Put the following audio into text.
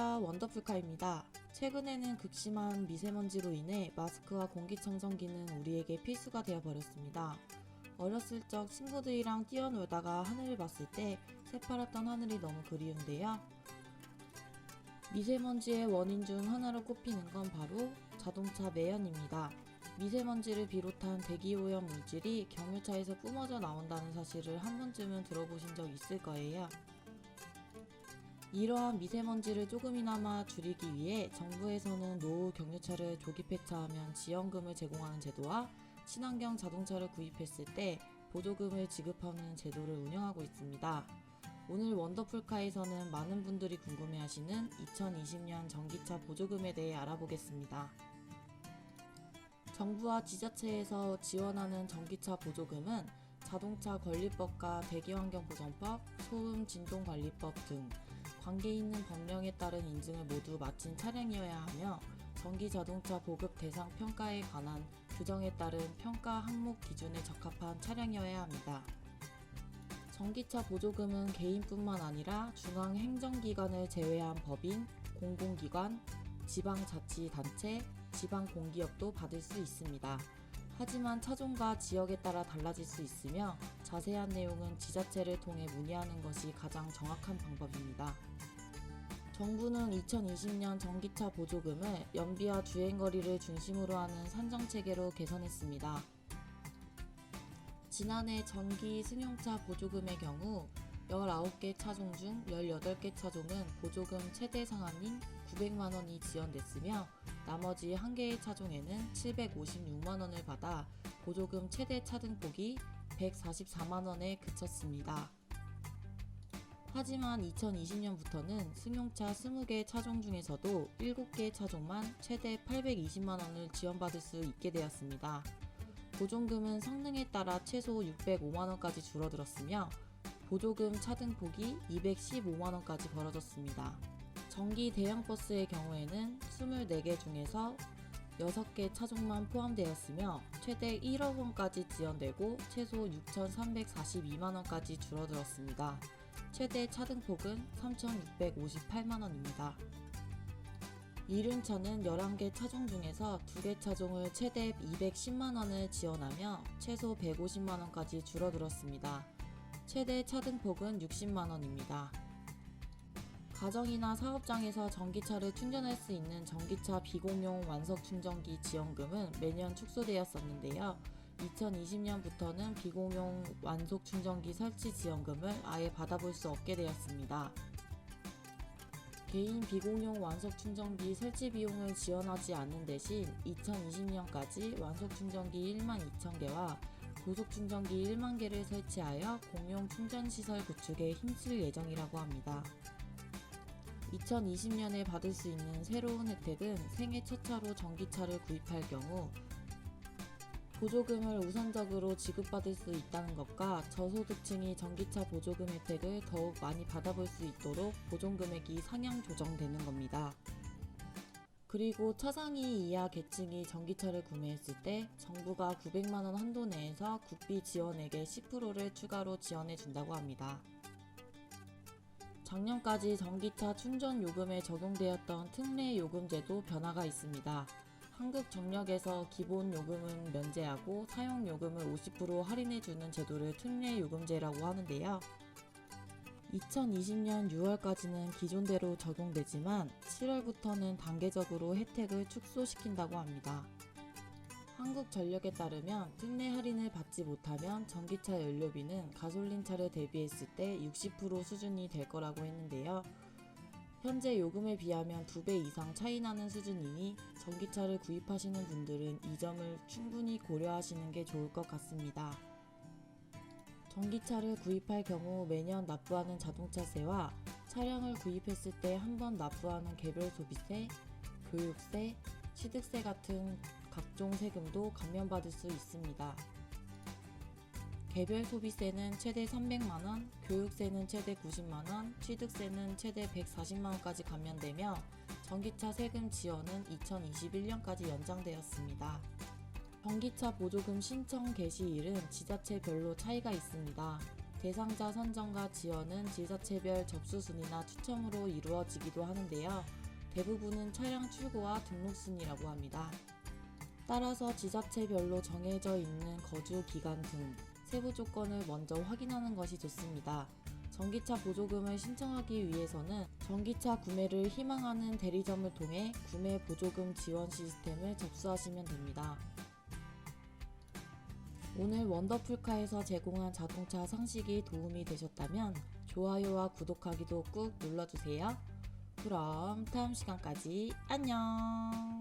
안녕하세요, 원더풀카입니다. 최근에는 극심한 미세먼지로 인해 마스크와 공기청정기는 우리에게 필수가 되어버렸습니다. 어렸을 적 친구들이랑 뛰어놀다가 하늘을 봤을 때 새파랗던 하늘이 너무 그리운데요. 미세먼지의 원인 중 하나로 꼽히는 건 바로 자동차 매연입니다. 미세먼지를 비롯한 대기오염 물질이 경유차에서 뿜어져 나온다는 사실을 한 번쯤은 들어보신 적 있을 거예요. 이러한 미세먼지를 조금이나마 줄이기 위해 정부에서는 노후 경유차를 조기 폐차하면 지원금을 제공하는 제도와 친환경 자동차를 구입했을 때 보조금을 지급하는 제도를 운영하고 있습니다. 오늘 원더풀카에서는 많은 분들이 궁금해하시는 2020년 전기차 보조금에 대해 알아보겠습니다. 정부와 지자체에서 지원하는 전기차 보조금은 자동차 권리법과 대기환경보전법, 소음 진동관리법 등 관계 있는 법령에 따른 인증을 모두 마친 차량이어야 하며 전기자동차 보급 대상 평가에 관한 규정에 따른 평가 항목 기준에 적합한 차량이어야 합니다. 전기차 보조금은 개인뿐만 아니라 중앙행정기관을 제외한 법인, 공공기관, 지방자치단체, 지방공기업도 받을 수 있습니다. 하지만 차종과 지역에 따라 달라질 수 있으며 자세한 내용은 지자체를 통해 문의하는 것이 가장 정확한 방법입니다. 정부는 2020년 전기차 보조금을 연비와 주행거리를 중심으로 하는 산정체계로 개선했습니다. 지난해 전기 승용차 보조금의 경우 19개 차종 중 18개 차종은 보조금 최대 상한인 900만원이 지원됐으며 나머지 1개의 차종에는 756만원을 받아 보조금 최대 차등폭이 144만원에 그쳤습니다. 하지만 2020년부터는 승용차 20개 차종 중에서도 7개 차종만 최대 820만원을 지원받을 수 있게 되었습니다. 보조금은 성능에 따라 최소 605만원까지 줄어들었으며 보조금 차등폭이 215만원까지 벌어졌습니다. 전기 대형버스의 경우에는 24개 중에서 6개 차종만 포함되었으며 최대 1억원까지 지원되고 최소 6,342만원까지 줄어들었습니다. 최대 차등폭은 3,658만원입니다. 이륜차는 11개 차종 중에서 2개 차종을 최대 210만원을 지원하며 최소 150만원까지 줄어들었습니다. 최대 차등폭은 60만원입니다. 가정이나 사업장에서 전기차를 충전할 수 있는 전기차 비공용 완석 충전기 지원금은 매년 축소되었었는데요. 2020년부터는 비공용 완속 충전기 설치 지원금을 아예 받아볼 수 없게 되었습니다. 개인 비공용 완속 충전기 설치 비용을 지원하지 않는 대신 2020년까지 완속 충전기 12,000개와 고속 충전기 1만 개를 설치하여 공용 충전시설 구축에 힘쓸 예정이라고 합니다. 2020년에 받을 수 있는 새로운 혜택은 생애 첫 차로 전기차를 구입할 경우 보조금을 우선적으로 지급받을 수 있다는 것과 저소득층이 전기차 보조금 혜택을 더욱 많이 받아볼 수 있도록 보조금액이 상향 조정되는 겁니다. 그리고 차상위 이하 계층이 전기차를 구매했을 때 정부가 900만원 한도 내에서 국비 지원액의 10%를 추가로 지원해 준다고 합니다. 작년까지 전기차 충전 요금에 적용되었던 특례 요금제도 변화가 있습니다. 한국전력에서 기본 요금은 면제하고 사용 요금을 50% 할인해주는 제도를 특례 요금제라고 하는데요. 2020년 6월까지는 기존대로 적용되지만 7월부터는 단계적으로 혜택을 축소시킨다고 합니다. 한국전력에 따르면 특례 할인을 받지 못하면 전기차 연료비는 가솔린차를 대비했을 때 60% 수준이 될 거라고 했는데요. 현재 요금에 비하면 2배 이상 차이 나는 수준이니 전기차를 구입하시는 분들은 이 점을 충분히 고려하시는 게 좋을 것 같습니다. 전기차를 구입할 경우 매년 납부하는 자동차세와 차량을 구입했을 때 한 번 납부하는 개별 소비세, 교육세, 취득세 같은 각종 세금도 감면받을 수 있습니다. 개별 소비세는 최대 300만원, 교육세는 최대 90만원, 취득세는 최대 140만원까지 감면되며 전기차 세금 지원은 2021년까지 연장되었습니다. 전기차 보조금 신청 개시일은 지자체별로 차이가 있습니다. 대상자 선정과 지원은 지자체별 접수 순위나 추첨으로 이루어지기도 하는데요. 대부분은 차량 출고와 등록 순위라고 합니다. 따라서 지자체별로 정해져 있는 거주 기간 등 세부 조건을 먼저 확인하는 것이 좋습니다. 전기차 보조금을 신청하기 위해서는 전기차 구매를 희망하는 대리점을 통해 구매 보조금 지원 시스템을 접수하시면 됩니다. 오늘 원더풀카에서 제공한 자동차 상식이 도움이 되셨다면 좋아요와 구독하기도 꾹 눌러주세요. 그럼 다음 시간까지 안녕.